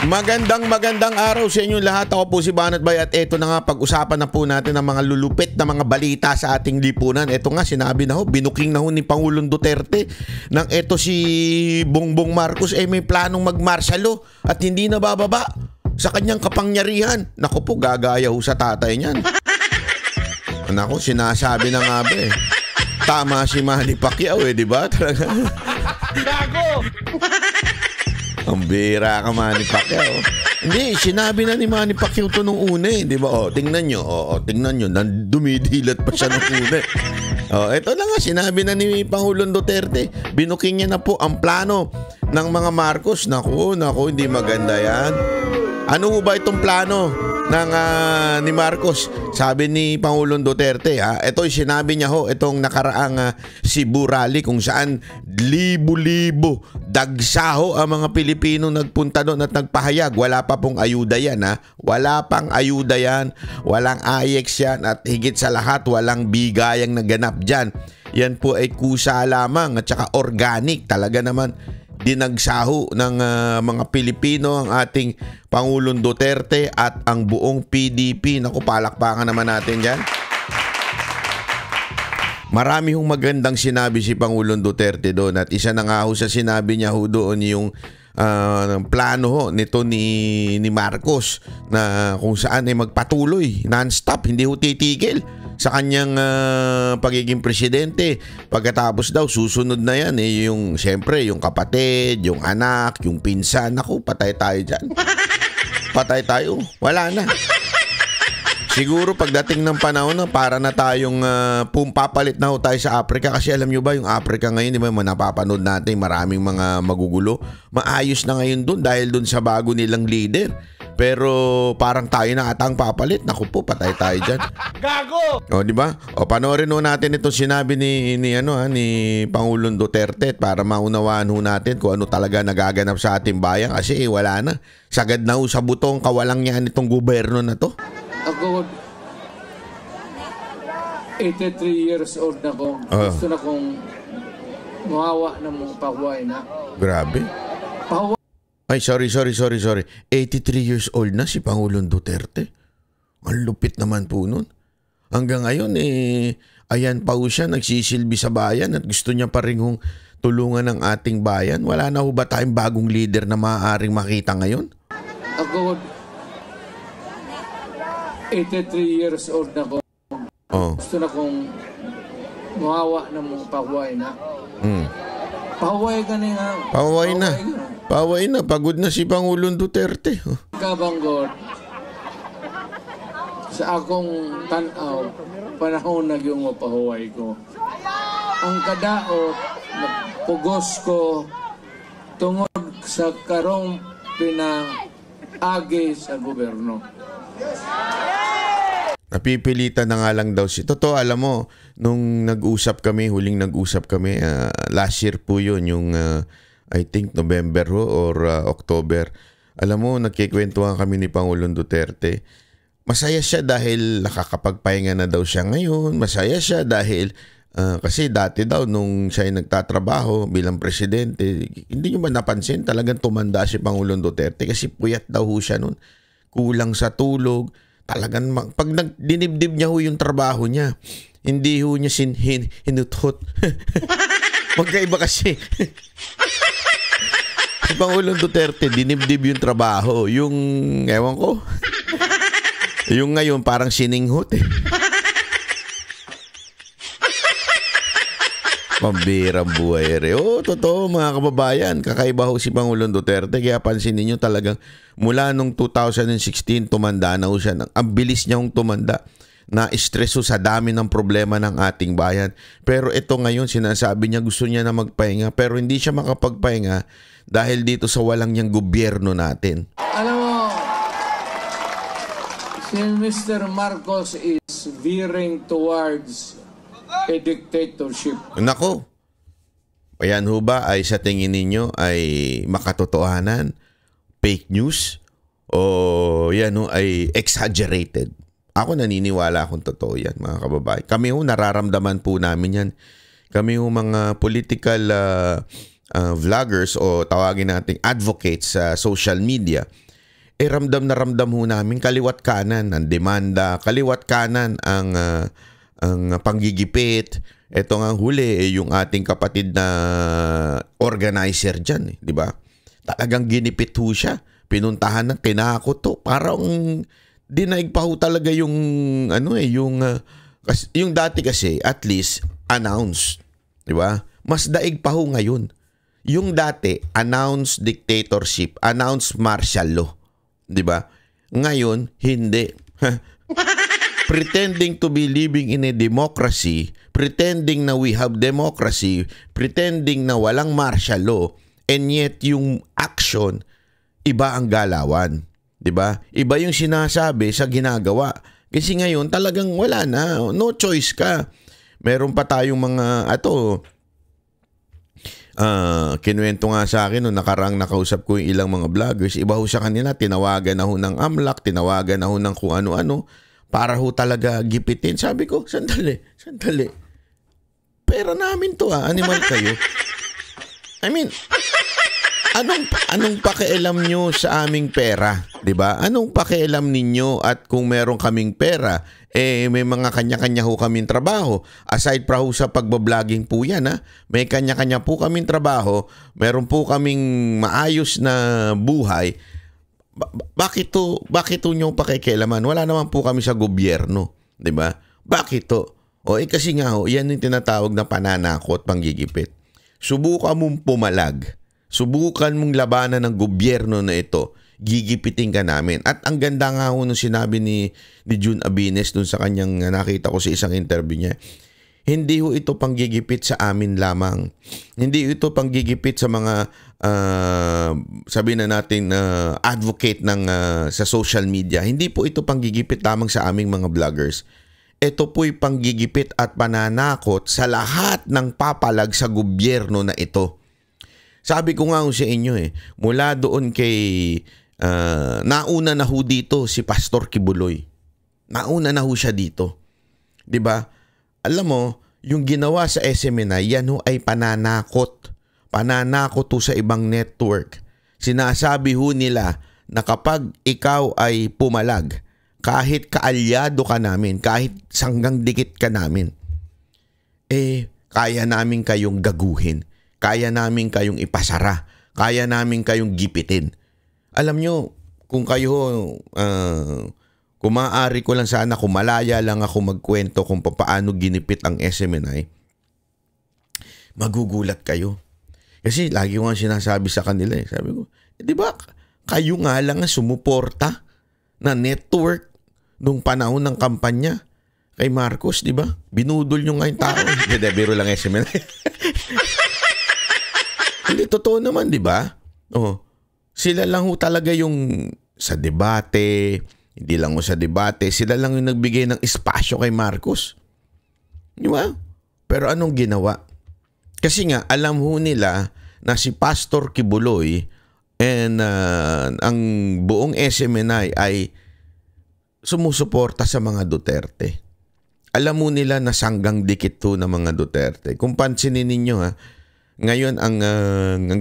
Magandang araw sa inyong lahat. Ako po si Banat Bay at eto na nga, pag-usapan na po natin ang mga lulupit na mga balita sa ating lipunan. Eto nga, sinabi na ho, binuking na ho ni Pangulong Duterte nang eto si Bongbong Marcos may planong mag-martial law at hindi na bababa sa kanyang kapangyarihan. Naku po, gagaya ho sa tatay niyan. Naku, sinasabi na nga ba Tama si Manny Pacquiao di ba? Gago! Ang bira ka, Manny Pacquiao. Hindi, sinabi na ni Manny Pacquiao to nung una di ba? Tingnan nyo. Tingnan nyo. Dumidilat pa siya nung una. Ito na nga, sinabi na ni Pangulong Duterte. Binuking niya na po ang plano ng mga Marcos. Naku, hindi maganda yan. Ano ba itong plano ng ni Marcos? Sabi ni Pangulong Duterte, ito sinabi niya itong nakaraang Cebu rally kung saan libo-libo dagsaho ang mga Pilipino nagpunta doon at nagpahayag. Wala pa pong ayuda yan Wala pang ayuda yan. Walang AIEX yan at higit sa lahat walang bigayang naganap dyan. Yan po ay kusa lamang at saka organic. Talaga naman dinagsaho ng mga Pilipino ang ating Pangulong Duterte at ang buong PDP. Naku, palakpakan naman natin dyan. Marami hong magandang sinabi si Pangulong Duterte doon at isa na nga ho sa sinabi niya doon yung plano nito ni Marcos na kung saan ay magpatuloy non-stop, hindi ho titigil sa kanyang pagiging presidente. Pagkatapos daw susunod na yan yung siyempre yung kapatid, yung anak, yung pinsan. Naku, patay tayo dyan. Patay tayo. Wala na. Siguro pagdating ng panahon na para na tayong papalit na tayo sa Africa. Kasi alam nyo ba yung Africa ngayon, di ba, napapanood natin maraming mga magugulo. Maayos na ngayon dun dahil dun sa bago nilang leader. Pero parang tayo na atang papalit. Naku po, patay tayo dyan. Gago! Di ba? Panoorin natin itong sinabi ni Pangulong Duterte para maunawaan natin kung ano talaga nagaganap sa ating bayan. Kasi wala na. Sagad na sa butong kawalang niyan itong gobyerno na to. Ako, 83 years old na ko. Gusto na kong mawawa ng mga pahuway na. Grabe. Ay, sorry. 83 years old na si Pangulong Duterte. Ang lupit naman po nun. Hanggang ngayon, ayan pa ho siya, nagsisilbi sa bayan at gusto niya pa rin tulungan ng ating bayan. Wala na ho ba tayong bagong leader na maaaring makita ngayon? Ako, 83 years old na ko. Gusto na kong mawawa ng mga pahuway na. Pahuway ka na nga. Pahuway na. Pagod na si Pangulong Duterte. Kabanggod, sa akong tanaw, panahon na yung mapahuway ko. Ang kadaot, pugos ko tungod sa karong pinaagi sa gobyerno. Napipilitan na nga lang daw totoo, alam mo, nung huling nag-usap kami, last year po yun, yung I think November or October. Alam mo, nagkikwentuhan kami ni Pangulong Duterte. Masaya siya dahil nakakapagpahinga na daw siya ngayon. Masaya siya dahil kasi dati daw nung siya ay nagtatrabaho bilang presidente, hindi nyo ba napansin, talagang tumanda si Pangulong Duterte kasi puyat daw siya nun. Kulang sa tulog. Talagang pag dinibdib niya yung trabaho niya, hindi niya hinuthot. Magkaiba kasi. Si Pangulong Duterte, dinibdib yung trabaho. Yung, ewan ko, yung ngayon parang sininghot Pambirang buhay totoo mga kababayan. Kakaiba si Pangulong Duterte. Kaya pansinin nyo talagang mula nung 2016 tumanda na siya. Ang bilis niya tumanda. Na-stress sa dami ng problema ng ating bayan. Pero ito ngayon sinasabi niya gusto niya na magpahinga. Pero hindi siya makapagpahinga dahil dito sa walang niyang gobyerno natin. Alam mo, si Mr. Marcos is veering towards a dictatorship. Nako. Ayan ho ba ay sa tingin ninyo ay makatotohanan, fake news, o yan ho ay exaggerated? Ako naniniwala akong totoo yan, mga kababayan. Kami ho nararamdaman po namin yan. Kami ho mga political vloggers o tawagin nating advocates sa social media. ramdam na ramdam ho namin kaliwat kanan ang demanda, kaliwat kanan ang panggigipit. Ito nga huli yung ating kapatid na organizer dyan, di ba? Talagang ginipit ho siya. Pinuntahan ng tinakot to. Parang dinaig pa ho talaga yung yung dati kasi at least announced, di ba? Mas daig pa ho ngayon. Yung dati announced dictatorship, announced martial law, di ba? Ngayon hindi. Pretending to be living in a democracy, pretending na we have democracy, pretending na walang martial law, and yet yung action iba ang galawan, 'di ba? Iba yung sinasabi sa ginagawa. Kasi ngayon talagang wala na, no choice ka. Meron pa tayong mga kinuwento nga sa akin nung nakarang nakausap ko yung ilang mga vloggers, iba ho sa kanila, tinawagan na ho ng AMLAC, tinawagan na ho ng kung ano-ano para ho talaga gipitin. Sabi ko, sandali. Pera namin to animal kayo. I mean, anong pakialam nyo sa aming pera, 'di ba? Anong pakialam ninyo at kung meron kaming pera, may mga kanya-kanya ho kaming trabaho. Aside pa ho sa pagbabloging po yan, may kanya-kanya po kaming trabaho, meron po kaming maayos na buhay. Bakit to nyo pakikialaman? Wala naman po kami sa gobyerno, 'di ba? Bakit to? Kasi nga ho, yan yung tinatawag na pananakot, panggigipit. Subukan mong pumalag. Subukan mong labanan ng gobyerno na ito, gigipitin ka namin. At ang ganda nga ho nung sinabi ni Jun Abines dun sa kanyang nakita ko sa isang interview niya, hindi ho ito panggigipit sa amin lamang. Hindi ito panggigipit sa mga sabihin na natin advocate ng sa social media. Hindi po ito panggigipit lamang sa aming mga vloggers. Ito po'y panggigipit at pananakot sa lahat ng papalag sa gobyerno na ito. Sabi ko nga sa inyo mula doon kay nauna na ho dito si Pastor Kibuloy. Nauna na ho siya dito. 'Di ba? Alam mo, yung ginawa sa SMNI, yan ho ay pananakot. Pananakot ho sa ibang network. Sinasabi ho nila na kapag ikaw ay pumalag, kahit kaalyado ka namin, kahit sanggang dikit ka namin, kaya namin kayong gaguhin. Kaya namin kayong ipasara. Kaya namin kayong gipitin. Alam nyo, kung kayo, kung maaari ko lang sana, kung malaya lang ako magkwento kung paano ginipit ang SMNI, magugulat kayo. Kasi lagi ko nga sinasabi sa kanila. Sabi ko, di ba, kayo nga lang ang sumuporta na network nung panahon ng kampanya kay Marcos, di ba? Binudol nyo nga yung tao. Hindi, biro lang SMNI. Hindi, totoo naman, di ba? Sila lang ho talaga yung sa debate, hindi lang ho sa debate, sila lang yung nagbigay ng espasyo kay Marcos. Di ba? Pero anong ginawa? Kasi nga, alam ho nila na si Pastor Kibuloy and ang buong SMNI ay sumusuporta sa mga Duterte. Alam mo nila na sanggang dikit to ng mga Duterte. Kung pansinin ninyo ngayon ang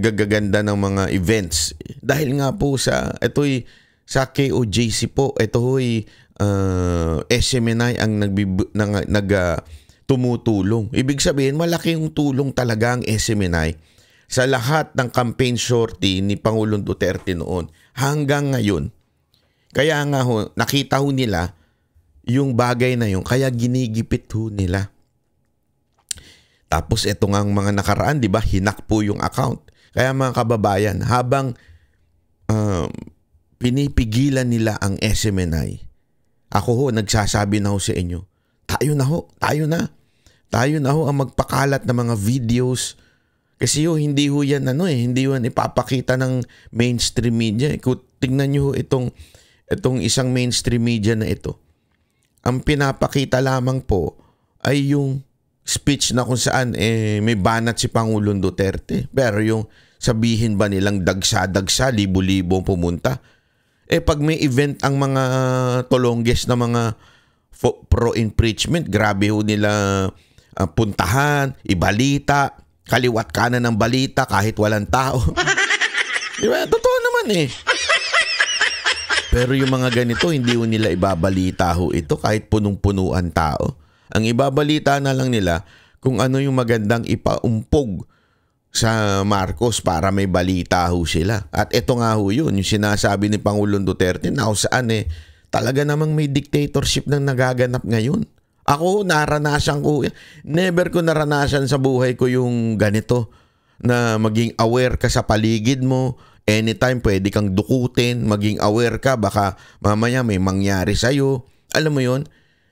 gagaganda ng mga events dahil nga po sa sa KOJC po, ito ho'y SMNI ang tumutulong. Ibig sabihin, malaki yung tulong talaga ang SMNI sa lahat ng campaign sortie ni Pangulong Duterte noon hanggang ngayon. Kaya nga ho, nakita ho nila yung bagay na yun, kaya ginigipit ho nila. Tapos ito nga ang mga nakaraan, di ba, hinak po yung account. Kaya mga kababayan, habang pinipigilan nila ang SMNI, ako ho, nagsasabi na ho sa inyo, tayo na ho ang magpakalat ng mga videos. Kasi hindi ho yan hindi ho yan ipapakita ng mainstream media. Kung tingnan nyo ho itong isang mainstream media na ito, ang pinapakita lamang po ay yung speech na kung saan may banat si Pangulong Duterte. Pero yung sabihin ba nilang dagsa-dagsa, libo-libo pumunta? Pag may event ang mga tolongges na mga pro-impeachment, grabe ho nila puntahan, ibalita, kaliwat kanan ng balita kahit walang tao. Di ba? Totoo naman Pero yung mga ganito, hindi ho nila ibabalita ho ito kahit punong-punuan tao. Ang ibabalita na lang nila kung ano yung magandang ipaumpog sa Marcos para may balita ho sila. At ito nga ho yun, yung sinasabi ni Pangulong Duterte na kung saan talaga namang may dictatorship nang nagaganap ngayon. Ako, naranasan ko. Never ko naranasan sa buhay ko yung ganito na maging aware ka sa paligid mo. Anytime pwede kang dukutin, maging aware ka, baka mamaya may mangyari sa'yo. Alam mo yun?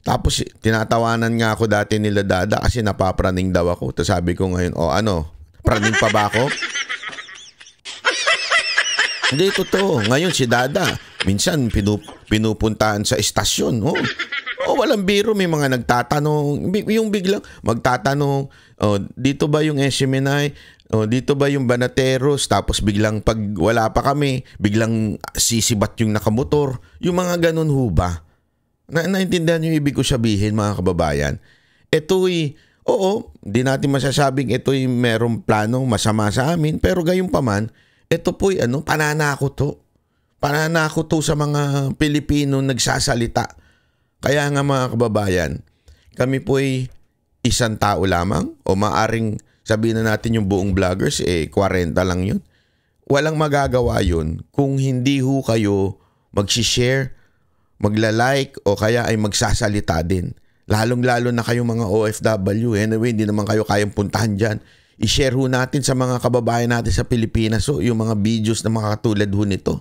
Tapos tinatawanan nga ako dati nila Dada kasi napapraning daw ako. Tapos sabi ko ngayon, praning pa ba ako? Hindi, totoo. Ngayon si Dada, minsan pinupuntahan sa istasyon. Walang biro, may mga nagtatanong, yung biglang magtatanong, dito ba yung SMNI? Dito ba yung Banateros? Tapos biglang pag wala pa kami, biglang sisibat yung nakamotor. Yung mga ganun ho ba? Naintindihan yung ibig ko sabihin, mga kababayan. Ito'y, di natin masasabing ito'y merong planong masama sa amin, pero gayon pa man, ito po'y pananakot to. Pananakot to sa mga Pilipino nagsasalita. Kaya nga mga kababayan, kami po'y isang tao lamang o maaring sabihin na natin yung buong vloggers, 40 lang yun. Walang magagawa yun kung hindi ho kayo mag-share, magla-like o kaya ay magsasalita din. Lalong-lalo na kayong mga OFW. Anyway, hindi naman kayo kayang puntahan dyan. I-share ho natin sa mga kababayan natin sa Pilipinas yung mga videos na mga katulad ho nito.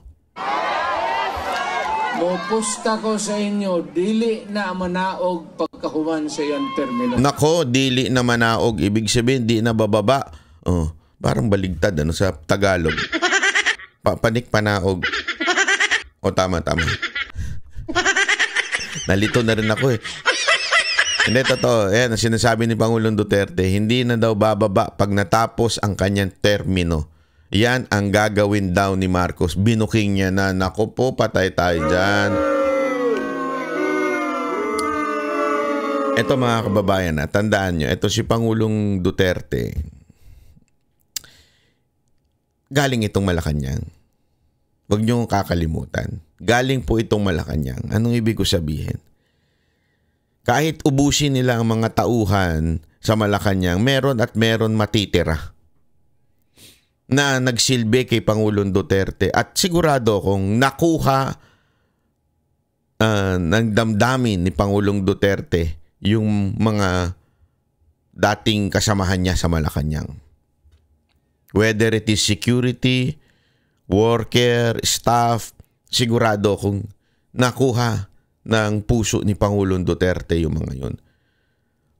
Pusta ko sa inyo, dili na manaog pagkahuman sa iyang termino. Nako, dili na manaog. Ibig sabihin, di na bababa. Parang baligtad sa Tagalog. Panik panaog. Tama. Nalito na rin ako Hindi, totoo. Ayan, sinasabi ni Pangulong Duterte, hindi na daw bababa pag natapos ang kanyang termino. Yan ang gagawin daw ni Marcos. Binuking niya na. Naku po, patay tayo dyan. Ito mga kababayan, tandaan nyo. Ito si Pangulong Duterte. Galing itong Malacanang. Huwag nyo kakalimutan. Galing po itong Malacanang. Anong ibig ko sabihin? Kahit ubusin nila ang mga tauhan sa Malacanang, meron at meron matitira na nagsilbi kay Pangulong Duterte at sigurado kung nakuha ng damdamin ni Pangulong Duterte yung mga dating kasamahan niya sa Malacanang. Whether it is security, worker, staff, sigurado kung nakuha ng puso ni Pangulong Duterte yung mga yun.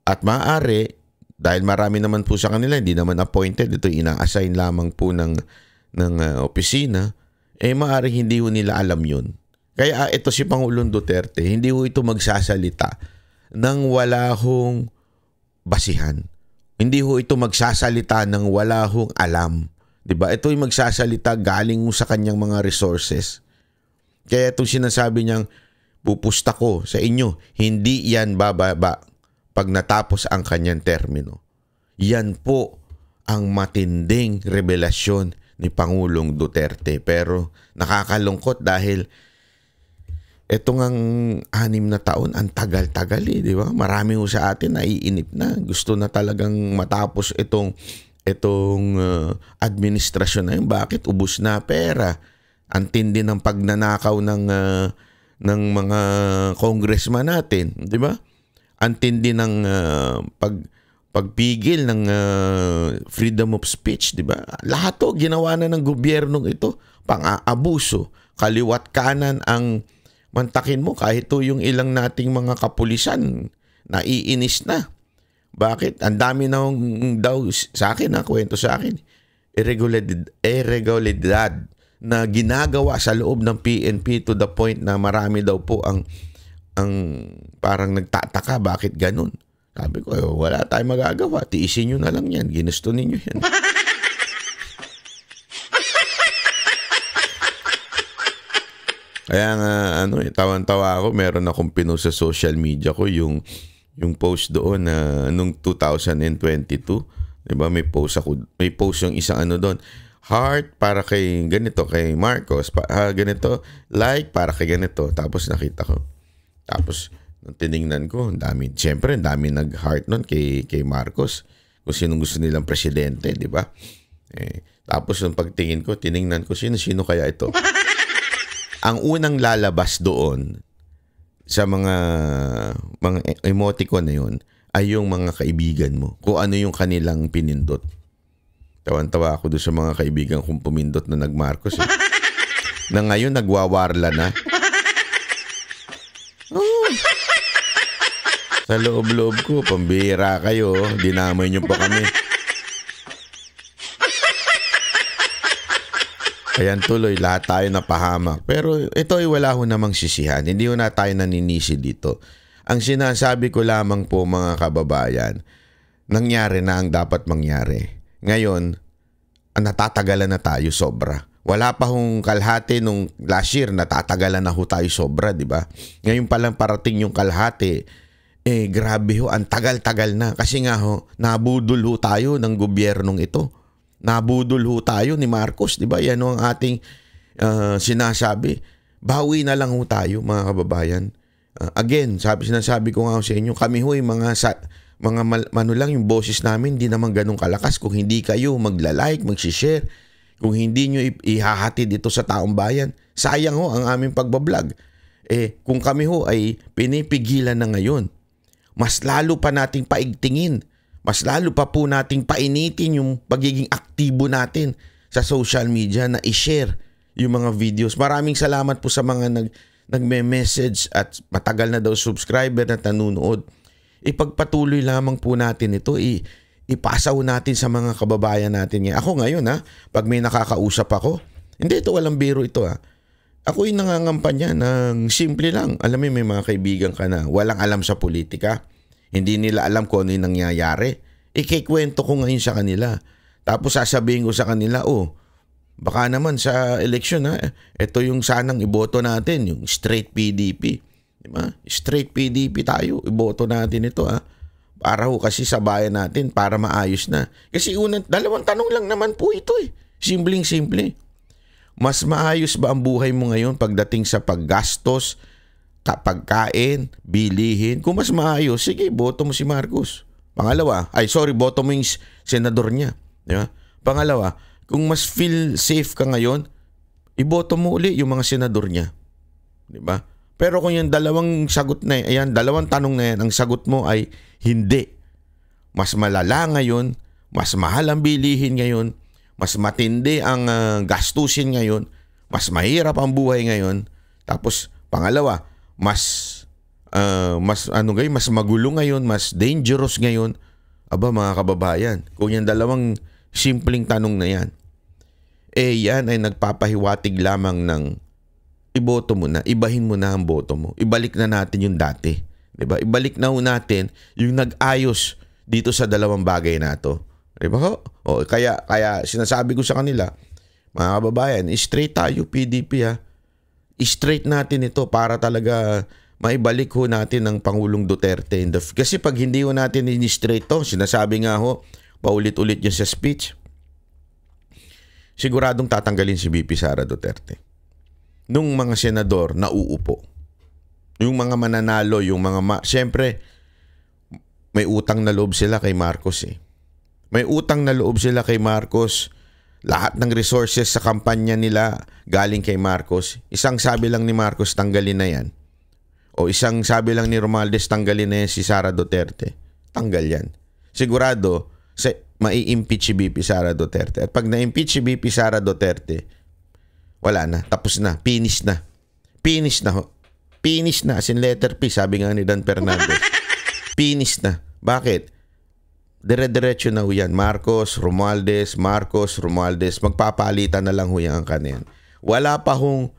At maaari, dahil marami naman po sa kanila, hindi naman appointed, ito ina-assign lamang po ng opisina, maaari hindi ho nila alam yun. Kaya ito si Pangulong Duterte, hindi ho ito magsasalita nang wala hong basihan. Hindi ho ito magsasalita nang wala hong alam. Diba? Ito yung magsasalita galing sa kanyang mga resources. Kaya itong sinasabi niyang, pupusta ko sa inyo, hindi yan bababa pag natapos ang kanyang termino. Yan po ang matinding revelasyon ni Pangulong Duterte. Pero nakakalungkot dahil etong ang 6 na taon, ang tagal-tagal di ba? Marami ho sa atin naiinip na. Gusto na talagang matapos itong administrasyon na yun. Bakit? Ubus na pera. Ang tindi ng pagnanakaw ng mga congressman natin, di ba? Ang tindi ng pagpigil ng freedom of speech, di ba? Lahat to ginawa na ng gobyernong ito, pang-aabuso, kaliwat kanan ang mantakin mo kahit to yung ilang nating mga kapulisan naiinis na. Bakit? Ang dami na daw sa akin, kwento sa akin, irregularidad na ginagawa sa loob ng PNP to the point na marami daw po ang parang nagtataka bakit ganun. Sabi ko, wala tayong magagawa. Tiisin nyo na lang yan. Ginusto ninyo yan. Kaya nga, tawan-tawa ako. Meron akong pinost sa social media ko yung post doon na nung 2022. Diba? May post yung isang doon. heart para kay ganito, kay Marcos. Ganito, like para kay ganito. Tapos nakita ko. Tapos, nung tinignan ko, ang dami nag-heart nun kay Marcos. Kung sinong gusto nilang presidente, di ba? Tapos, nung pagtingin ko, tinignan ko, sino kaya ito? Ang unang lalabas doon sa mga emoticon na yun ay yung mga kaibigan mo. Kung ano yung kanilang pinindot. Tawan-tawa ako doon sa mga kaibigan kong pumindot na nag-Marcos. Na ngayon, nagwawarla na. Oh. Sa loob-loob ko, pambira kayo. Dinamay nyo pa kami. Ayan tuloy, lahat tayo napahamak. Pero ito ay wala ho namang sisihan. Hindi ho na tayo naninisi dito. Ang sinasabi ko lamang po mga kababayan, nangyari na ang dapat mangyari. Ngayon, natatagalan na tayo sobra. Wala pa hong kalahati nung last year, natatagalan na ho tayo sobra, di ba? Ngayon pa lang parating yung kalahati, grabe ho, ang tagal-tagal na. Kasi nga ho, nabudol ho tayo ng gobyernong ito. Nabudol ho tayo ni Marcos, di ba? Yan ho ang ating sinasabi. Bawi na lang ho tayo, mga kababayan. Again, sinasabi ko nga sa inyo, kami ho ay lang yung boses namin, hindi naman ganun kalakas. Kung hindi kayo magla-like, mag-share, kung hindi nyo ihahatid dito sa taong bayan, sayang ho ang aming pagbablog. Kung kami ho ay pinipigilan na ngayon, mas lalo pa nating paigtingin, mas lalo pa po nating painitin yung pagiging aktibo natin sa social media na i-share yung mga videos. Maraming salamat po sa mga nagme-message at matagal na daw subscriber na nanonood. Ipagpatuloy lamang po natin ito, ipasaw natin sa mga kababayan natin. Ako ngayon pag may nakakausap ako, hindi ito walang biro ito Ako yung nangangampanya ng simple lang. Alam mo, may mga kaibigan ka na walang alam sa politika. Hindi nila alam kung ano yung nangyayari. Ikikwento ko ngayon sa kanila. Tapos sasabihin ko sa kanila, baka naman sa eleksyon ito yung sanang iboto natin, yung straight PDP. Diba? Straight PDP tayo, iboto natin ito para ho kasi sa bayan natin, para maayos na. Kasi dalawang tanong lang naman po ito Simpleng-simple. Mas maayos ba ang buhay mo ngayon pagdating sa paggastos, pagkain, bilihin? Kung mas maayos, sige, boto mo si Marcos. Pangalawa, boto mo yung senador niya. Diba? Pangalawa, kung mas feel safe ka ngayon, iboto mo uli yung mga senador niya. Diba? Pero kung yung dalawang tanong na yan, ang sagot mo ay hindi. Mas malala ngayon, mas mahal ang bilihin ngayon, mas matindi ang gastusin ngayon, mas mahirap ang buhay ngayon. Tapos pangalawa, mas magulo ngayon, mas dangerous ngayon. Aba mga kababayan, kung yung dalawang simpleng tanong na yan, yan ay nagpapahiwatig lamang ng iboto mo na, ibahin mo na ang boto mo. Ibalik na natin yung dati. Diba? Ibalik na natin yung nag-ayos dito sa dalawang bagay na to. Diba ho? Kaya sinasabi ko sa kanila, mga kababayan, straight tayo PDP straight natin ito para talaga maibalik ho natin ang Pangulong Duterte. Kasi pag hindi ho natin in-straight to, sinasabi nga ho, paulit-ulit yun sa speech, siguradong tatanggalin si VP Sara Duterte. Nung mga senador na uupo, yung mga mananalo, siyempre, may utang na loob sila kay Marcos May utang na loob sila kay Marcos. Lahat ng resources sa kampanya nila galing kay Marcos. Isang sabi lang ni Marcos, tanggalin na yan. O isang sabi lang ni Romualdez, tanggalin na yan si Sara Duterte. Tanggal yan. Sigurado, mai-impeach si VP Sara Duterte. At pag na-impeach si VP Sara Duterte, wala na, tapos na, finish na. Finish na ho. Finish na, as in letter P, sabi nga ni Dan Fernandez. Finish na. Bakit? Dire-diretso na ho yan. Marcos, Romualdez, magpapalitan na lang ho yan ang kaniyan. Wala pa hong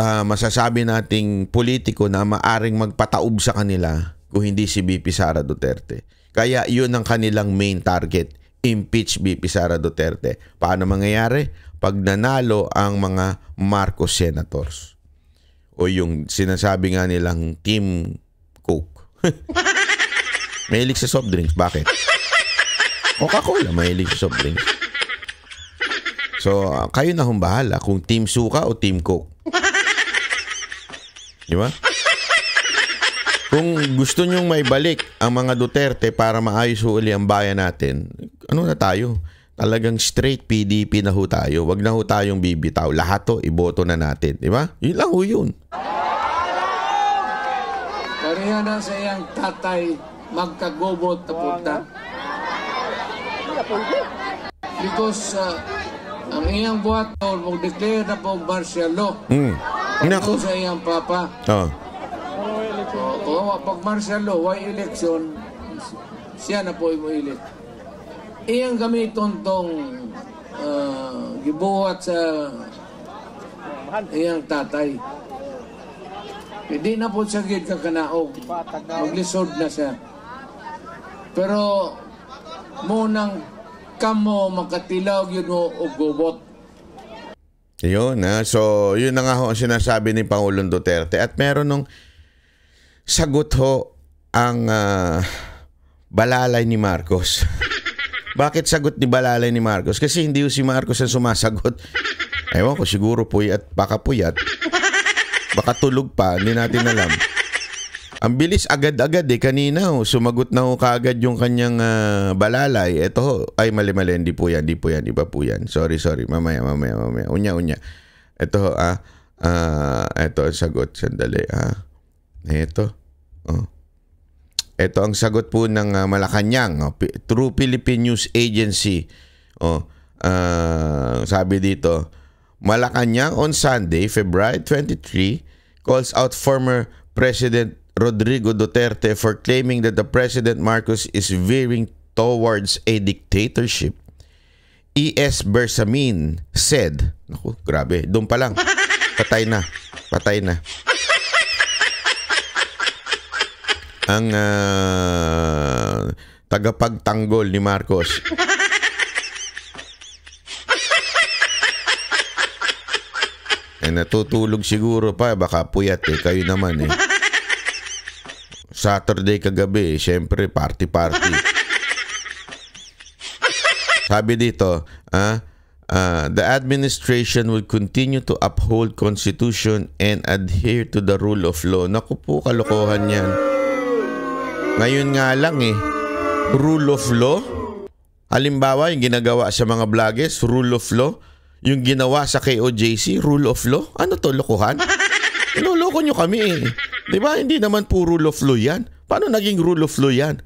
masasabi nating politiko na maaring magpataob sa kanila kung hindi si VP Sara Duterte. Kaya yun ang kanilang main target, impeach VP Sara Duterte. Paano mangyayari? Pag nanalo ang mga Marcos senators. O yung sinasabi nga nilang Team Coke. Mahilig sa soft drinks. Bakit? Coca-Cola mahilig sa soft drinks. So, kayo na bahala kung Team Suka o Team Coke. Di ba? Kung gusto nyong may balik ang mga Duterte para maayos uli ang bayan natin, ano na tayo? Talagang straight PDP na ho tayo. Wag na ho tayong bibitaw. Lahat to, iboto na natin. Di ba? Yun lang ho yun. Pareha na sa iyang tatay magkagobot na punta. Because ang iyang buhaton, mag-declare na po martial law. Ito sa iyang papa. Pag martial law, why election, siya na po imuilit. Iyang gamiton tong gibuhat sa iyang tatay. Hindi na po siya gid kakanaog. Maglisod na siya. Pero munang kamo makatilaw yun o gubot. Yun so yun na nga ho ang sinasabi ni Pangulong Duterte. At meron nung sagot ho ang balalay ni Marcos. Bakit sagot ni balalay ni Marcos? Kasi hindi si Marcos ang sumasagot. Ewan ko, siguro puyat, baka puyat. Baka tulog pa, hindi natin alam. Ang bilis agad-agad kanina sumagot na ho kaagad yung kanyang balalay. Ito ho, ay mali, hindi po yan, iba po yan. Sorry, mamaya. Unya. Ito ho, ito ang sagot, sandali, Ito, Ito ang sagot po ng Malacanang, True Philippine News Agency. Sabi dito, Malacanang on Sunday, February 23, calls out former President Rodrigo Duterte for claiming that the President Marcos is veering towards a dictatorship. E.S. Bersamin said, naku, grabe, doon pa lang, patay na. Ang tagapagtanggol ni Marcos. Natutulog siguro pa, baka puyat kayo naman Saturday kagabi, syempre party. Sabi dito, the administration will continue to uphold Constitution and adhere to the rule of law. Naku po, kalokohan yan. Ngayon nga lang rule of law. Halimbawa, yung ginagawa sa mga vloggers, rule of law. Yung ginawa sa KOJC, rule of law. Ano to, lokohan? Inuloko nyo kami Di ba? Hindi naman po rule of law yan. Paano naging rule of law yan?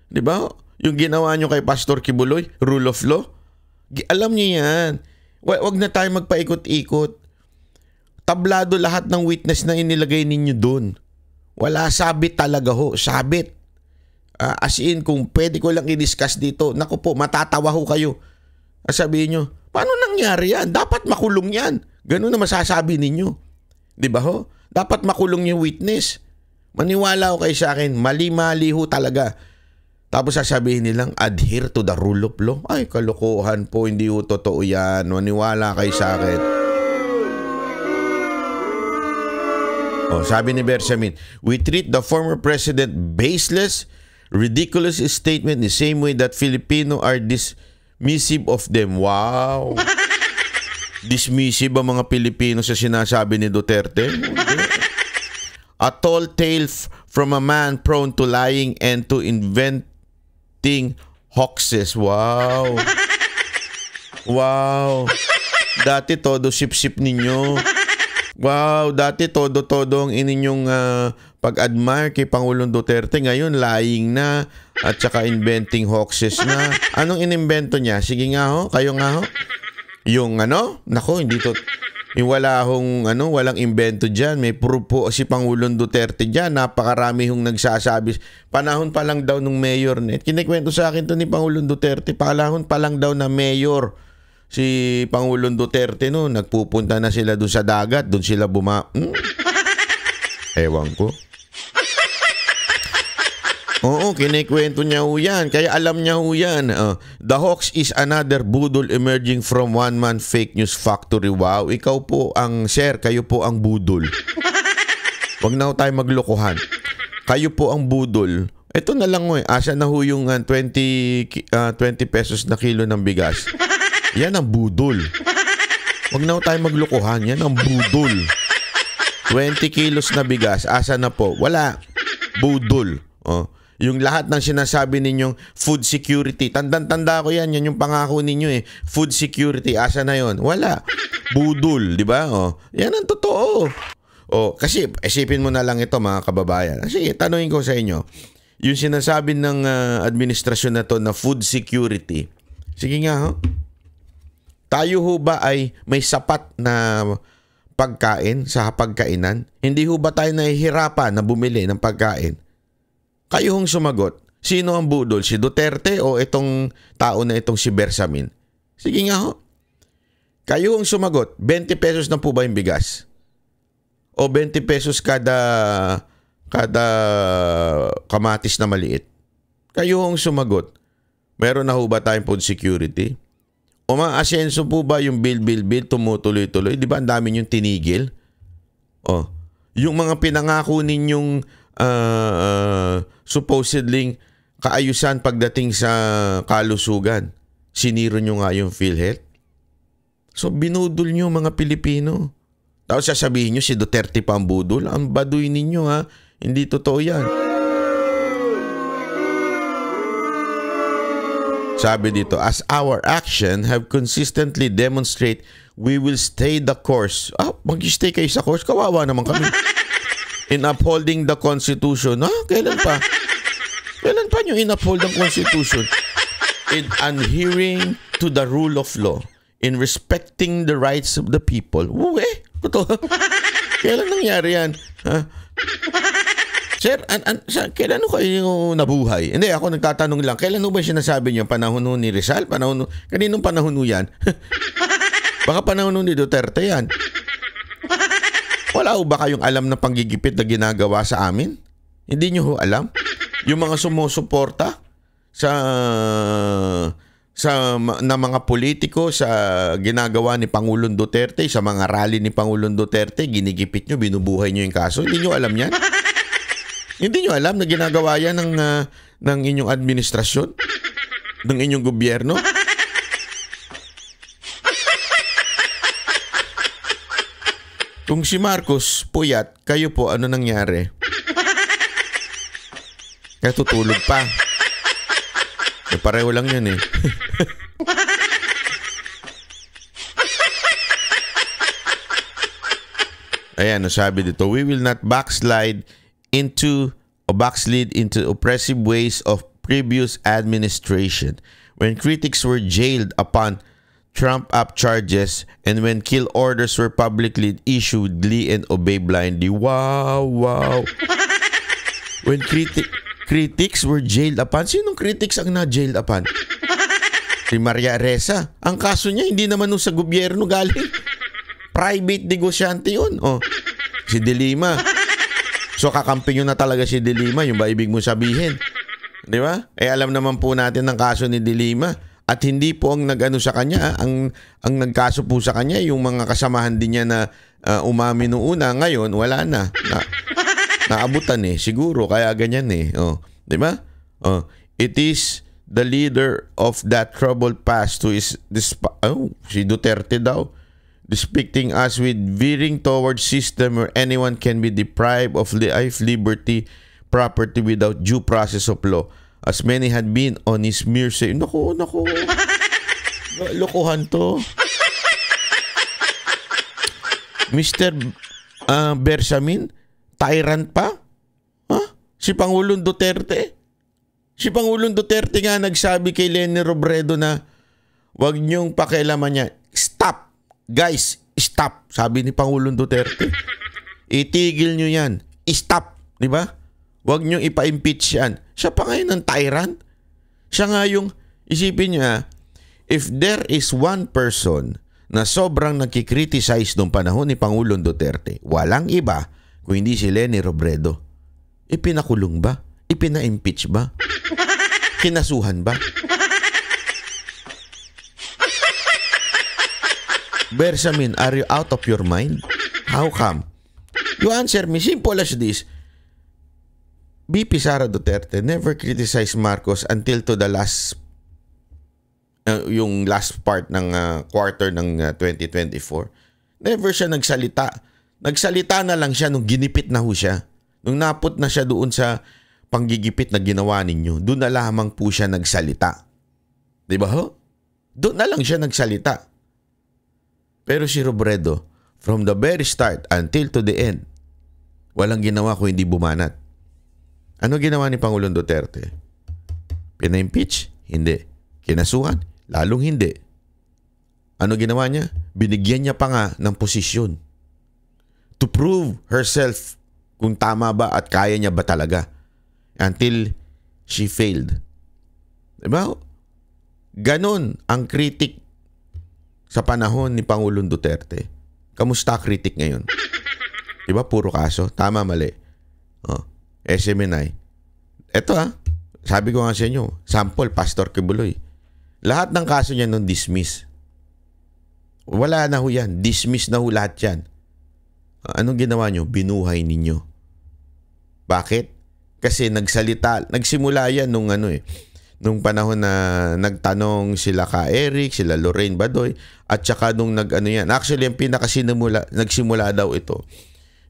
Di ba? Yung ginawa nyo kay Pastor Kibuloy, rule of law. Alam nyo yan. Wag na tayo magpaikot-ikot. Tablado lahat ng witness na inilagay ninyo doon. Wala, sabit talaga ho. Sabit. As in, kung pwede ko lang i-discuss dito, naku po, matatawa ho kayo. Sabihin nyo, paano nangyari yan? Dapat makulong yan. Ganun na masasabi ninyo. Di ba ho? Dapat makulong yung witness. Maniwala ho kayo sa akin. Mali-mali ho talaga. Tapos sasabihin nilang, adhere to the rule of law. Ay, kalokohan po. Hindi ho totoo yan. Maniwala kayo sa akin. Sabi ni Bersamin, we treat the former president baseless, ridiculous statement the same way that Filipino are dismissive of them. Wow. Dismissive ang mga Pilipino sa sinasabi ni Duterte. A tall tale from a man prone to lying and to inventing hoaxes. Wow. Wow. Dati todo sip-sip ninyo. Wow, dati todo-todo ang ininyong pag-admire kay Pangulong Duterte. Ngayon, lying na at saka inventing hoaxes na. Anong inimbento niya? Sige nga ho, kayo nga ho. Yung nako, hindi to, yung walang invento dyan. May proof po si Pangulong Duterte dyan. Napakarami hong nagsasabi. Panahon pa lang daw nung mayor. Kinikwento sa akin to ni Pangulong Duterte. Panahon pa lang daw na mayor si Pangulong Duterte nagpupunta na sila doon sa dagat, doon sila Ewan ko. Oo, kinikwento niya ho yan. Kaya alam niya ho yan. The hoax is another budol emerging from one-man fake news factory. Wow, ikaw po ang sir, kayo po ang budol. Wag na ho tayo maglokohan. Kayo po ang budol. Ito na lang asa na ho yung 20 pesos na kilo ng bigas. Yan ang budol. Huwag na tayo maglukuhan. Yan ang budol. 20 kilos na bigas. Asa na po? Wala. Budol. Oh. Yung lahat ng sinasabi ninyong food security. Tandang-tanda ko yan. Yan yung pangako ninyo eh. Food security. Asa na yon? Wala. Budol. Di ba? Oh. Yan ang totoo. Oh. Kasi isipin mo na lang ito mga kababayan. Sige, tanungin ko sa inyo. Yung sinasabi ng administrasyon na to na food security. Sige nga ho. Tayo ho ba ay may sapat na pagkain sa pagkainan? Hindi ho ba tayo nahihirapan na bumili ng pagkain? Kayo hong sumagot. Sino ang budol? Si Duterte o itong tao na itong si Bersamin? Sige nga ho. Kayo hong sumagot. 20 pesos na po ba yung bigas? O 20 pesos kada kamatis na maliit? Kayo hong sumagot. Meron na ho ba tayong food security? O ma-asenso po ba yung bill, tumutuloy-tuloy? Di ba ang dami niyong tinigil? O, yung mga pinangako ninyong supposedly kaayusan pagdating sa kalusugan, siniro nyo nga yung PhilHealth. So, binudol nyo mga Pilipino. Tapos sasabihin nyo si Duterte pa ang budol. Ang baduy ninyo ha. Hindi totoo yan. Sabi dito, as our action have consistently demonstrate, we will stay the course. Mag-stay kayo sa course? Kawawa naman kami. In upholding the Constitution. Kailan pa? Kailan pa nyo in-uphold ang Constitution? In adhering to the rule of law. In respecting the rights of the people. Totoo. Kailan nangyari yan? Sir, kailan kayo nabuhay? Hindi, ako nagtatanong lang. Kailan ba sinasabi niyo? Panahon ni Rizal? Kaninong panahon yan? Baka panahon ni Duterte yan. Wala ba kayong alam na panggigipit na ginagawa sa amin? Hindi niyo alam? Yung mga sumusuporta na mga politiko sa ginagawa ni Pangulong Duterte, sa mga rally ni Pangulong Duterte, ginigipit nyo, binubuhay nyo yung kaso. Hindi nyo alam yan? Hindi nyo alam na ginagawa yan ng inyong administrasyon? Ng inyong gobyerno? Kung si Marcos puyat, kayo po, ano nangyari? Kaya tutulog pa. Pareho lang yun eh. Ayan, sabi dito, we will not backslide into oppressive ways of previous administration. When critics were jailed upon Trump-up charges and when kill orders were publicly issued, glee and obey blindly. Wow. When critics were jailed upon. Sinong critics ang na-jailed upon? Si Maria Ressa. Ang kaso niya, hindi naman nung sa gobyerno galing. Private negosyante yun. Si De Lima. So, kakampi nyo na talaga si De Lima. Yung ba ibig mo sabihin? Di ba? Alam naman po natin ang kaso ni De Lima. At hindi po ang nag-ano sa kanya. Ang nagkaso po sa kanya, yung mga kasamahan din niya na umami noong una. Ngayon, wala na. Naabutan siguro kaya ganyan di ba? It is the leader of that troubled past who is si Duterte daw depicting us with veering towards system where anyone can be deprived of life, liberty, property without due process of law, as many had been on his mere say. Naku. Lokohan to. Mr. Bersamin, tyrant pa? Si Pangulong Duterte? Si Pangulong Duterte nga nagsabi kay Leni Robredo na wag niyong pakialaman niya. Stop! Guys, stop! Sabi ni Pangulong Duterte. Itigil niyo yan. Stop! Di ba? Wag niyong ipa-impeach yan. Siya pa ngayon ng tyrant. Siya nga yung, isipin niya, if there is one person na sobrang nagkikriticize nung panahon ni Pangulong Duterte, walang iba kung hindi si Leni Robredo. Ipinakulong ba? Ipina-impeach ba? Kinasuhan ba? Bersamin, are you out of your mind? How come? You answer me, simple as this. VP Sara Duterte never criticized Marcos until to the last yung last part ng quarter ng 2024. Never siya nagsalita. Nagsalita na lang siya nung ginipit na ho siya. Nung naput na siya doon sa panggigipit na ginawa ninyo, doon na lamang po siya nagsalita. Di ba ho? Doon na lang siya nagsalita. Pero si Robredo, from the very start until to the end, walang ginawa kung hindi bumanat. Ano ginawa ni Pangulong Duterte? Pina-impeach? Hindi. Kinasuhan? Lalong hindi. Ano ginawa niya? Binigyan niya pa nga ng posisyon to prove herself kung tama ba at kaya niya ba talaga until she failed. Diba? Ganon ang critic sa panahon ni Pangulong Duterte. Kamusta critic ngayon? Diba? Puro kaso. Tama, mali. SMNI. Ito sabi ko nga sa inyo, sample, Pastor Kibuloy. Lahat ng kaso niya nun dismiss. Wala na ho yan. Dismiss na ho lahat yan. Anong ginawa nyo? Binuhay ninyo. Bakit? Kasi nagsimula yan nung nung panahon na nagtanong sila ka Eric, sila Lorraine Badoy, at saka nung Actually, ang nagsimula daw ito.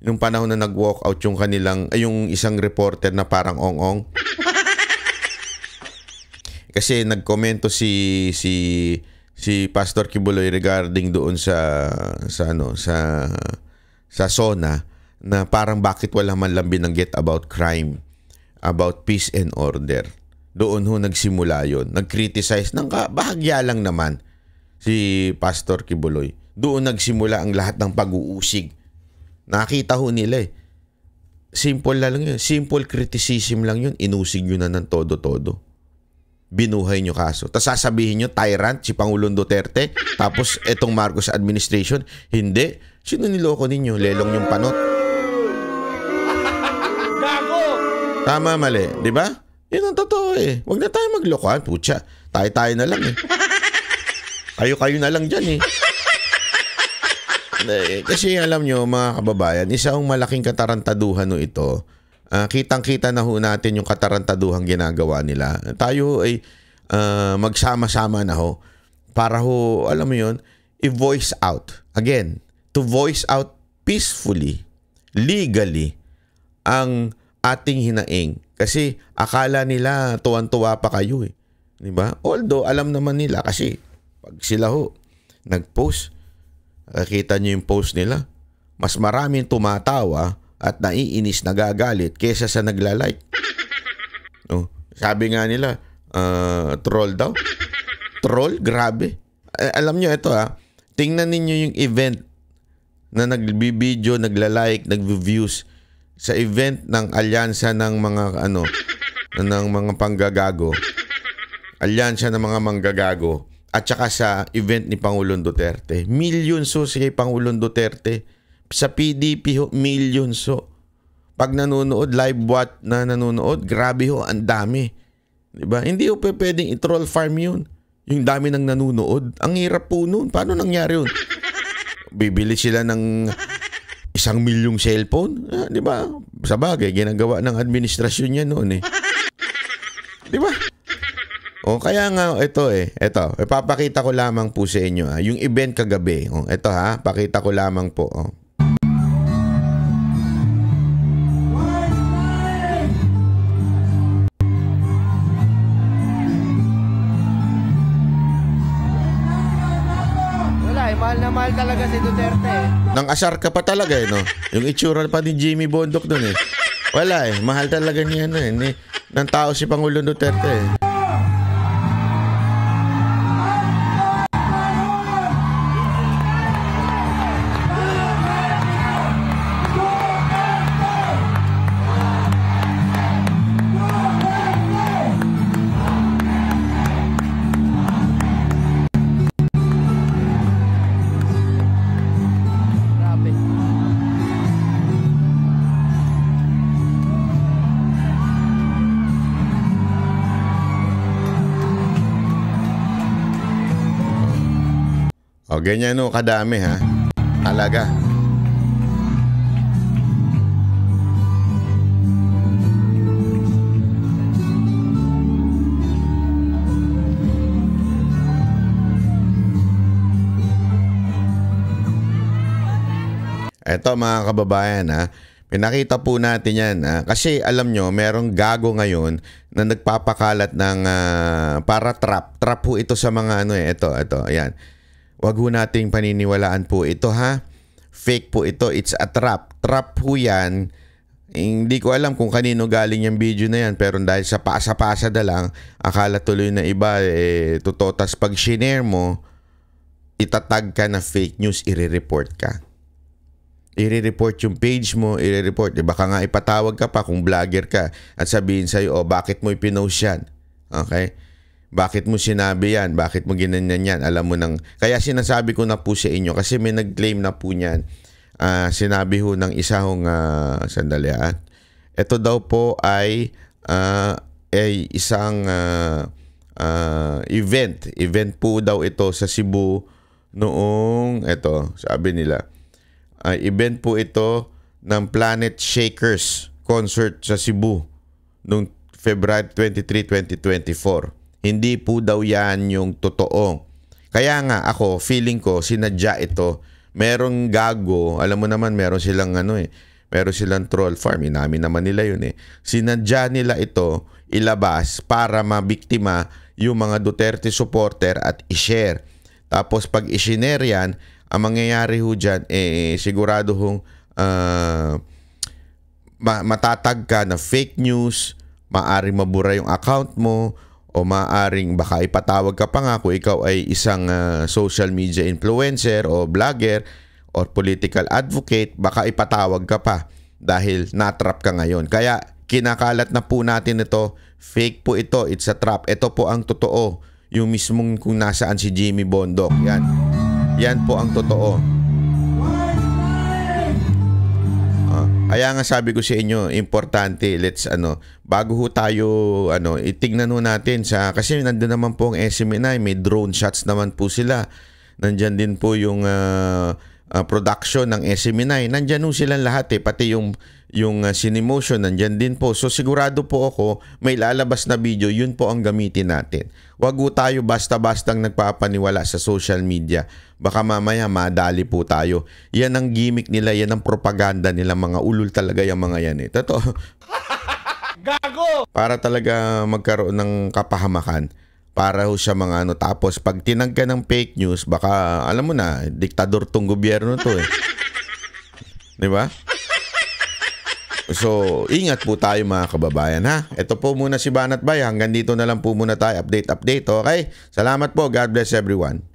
Nung panahon na nag-walk out yung isang reporter na parang ong-ong. Kasi nagkomento si Pastor Kibuloy regarding doon sa SONA na parang bakit wala man lang binanggit about crime, about peace and order. Doon ho nagsimula yon. Nag-criticize ng bahagya lang naman si Pastor Kibuloy. Doon nagsimula ang lahat ng pag-uusig. Nakita ho nila Simple lang yun. Simple criticism lang yun. Inusig nyo na ng todo-todo. Binuhay nyo kaso. Tapos sasabihin nyo, tyrant si Pangulong Duterte. Tapos etong Marcos administration. Hindi. Sino niloko ninyo? Lelong yung panot. Gago! Tama, mali. Di ba? Yun ang totoo Huwag na tayo maglokohan. Putya. Tayo na lang Kayo na lang dyan Kasi alam nyo mga kababayan, isang malaking katarantaduhan ito. Kitang-kita na ho natin yung katarantaduhang ginagawa nila. Tayo ay magsama-sama na ho para ho, alam mo yun, i-voice out. Again, to voice out peacefully, legally, ang ating hinaing. Kasi akala nila tuwan-tuwa pa kayo Diba? Although, alam naman nila kasi pag sila ho nag-post, nakita nyo yung post nila, mas maraming tumatawa at naiinis, nagagalit kesa sa nagla-like. Sabi nga nila, troll daw. Troll? Grabe. Alam nyo ito tingnan ninyo yung event na nagbibideo, nagla-like, nagvi-views sa event ng alyansa ng mga ng mga panggagago. Alyansa ng mga manggagago. At saka sa event ni Pangulong Duterte. Millions si Pangulong Duterte. Sa PDP millions Pag nanonood, live na nanonood, grabe ang dami. Diba? Hindi pwedeng i-troll farm yun. Yung dami ng nanonood. Ang hirap po nun. Paano nangyari yun? Bibili sila ng 1 milyong cellphone. Diba? Sa bagay, ginagawa ng administrasyon niya noon Diba? Kaya nga ito ipapakita ko lamang po sa inyo yung event kagabi. Ito pakita ko lamang po. Wala mahal na mahal talaga si Duterte Nang asar ka pa talaga no? Yung itsura pa ni Jimmy Bondok doon Wala mahal talaga niya ng tao si Pangulong Duterte ganyan kadami talaga. Ito mga kababayan ha, pinakita po natin yan. Kasi alam nyo, merong gago ngayon na nagpapakalat ng para trap. Trap po ito sa mga ito, ayan. Wag ho nating paniniwalaan po ito ha. Fake po ito, it's a trap. Trap po yan. Hindi ko alam kung kanino galing yung video na yan, pero dahil sa pasa-pasa na lang, akala tuloy na iba, totoo. Tas pag shinare mo, itatag ka na fake news, i-report ka. I-report yung page mo, i-report. Baka nga ipatawag ka pa kung vlogger ka at sabihin sa'yo, bakit mo ipinost yan? Okay? Bakit mo sinabi yan? Bakit mo ginanyan yan? Alam mo nang... Kaya sinasabi ko na po sa inyo kasi may nag-claim na po niyan. Sinabi ho ng isa hong... sandali at. Ito daw po ay isang event. Event po daw ito sa Cebu noong... Ito, sabi nila. Event po ito ng Planet Shakers concert sa Cebu noong February 23, 2024. Hindi po daw yan yung totoo. Kaya nga ako, feeling ko, sinadya ito. Merong gago, alam mo naman, meron silang meron silang troll farm. Inamin naman nila yun Sinadya nila ito ilabas para mabiktima yung mga Duterte supporter at i-share. Tapos pag i-share yan, ang mangyayari ho dyan, sigurado hong matatag ka na fake news, maaring mabura yung account mo, o maaring baka ipatawag ka pa nga kung ikaw ay isang social media influencer o vlogger or political advocate, baka ipatawag ka pa dahil natrap ka ngayon. Kaya kinakalat na po natin ito, fake po ito, it's a trap. Ito po ang totoo, yung mismong kung nasaan si Jimmy Bondoc. Yan po ang totoo. Kaya nga sabi ko sa inyo, importante, let's bago ho tayo itignan ho natin kasi nandoon naman po ang SMNI, may drone shots naman po sila. Nandiyan din po yung production ng SMNI. Nandiyan ho silang lahat pati yung Cinemotion nandiyan din po. So sigurado po ako may lalabas na video, yun po ang gamitin natin. Wag ho tayo basta-bastang nagpapaniwala sa social media. Baka mamaya madali po tayo. Yan ang gimmick nila, yan ang propaganda nila, mga ulul talaga yung mga yan Totoo. Gago! Para talaga magkaroon ng kapahamakan. Para ho sa mga tapos pag tinag ka ng fake news, baka alam mo na, diktador tong gobyerno to Di ba? So, ingat po tayo mga kababayan ha. Ito po muna si Banat Bay. Hanggang dito na lang po muna tayo. Update. Okay? Salamat po. God bless everyone.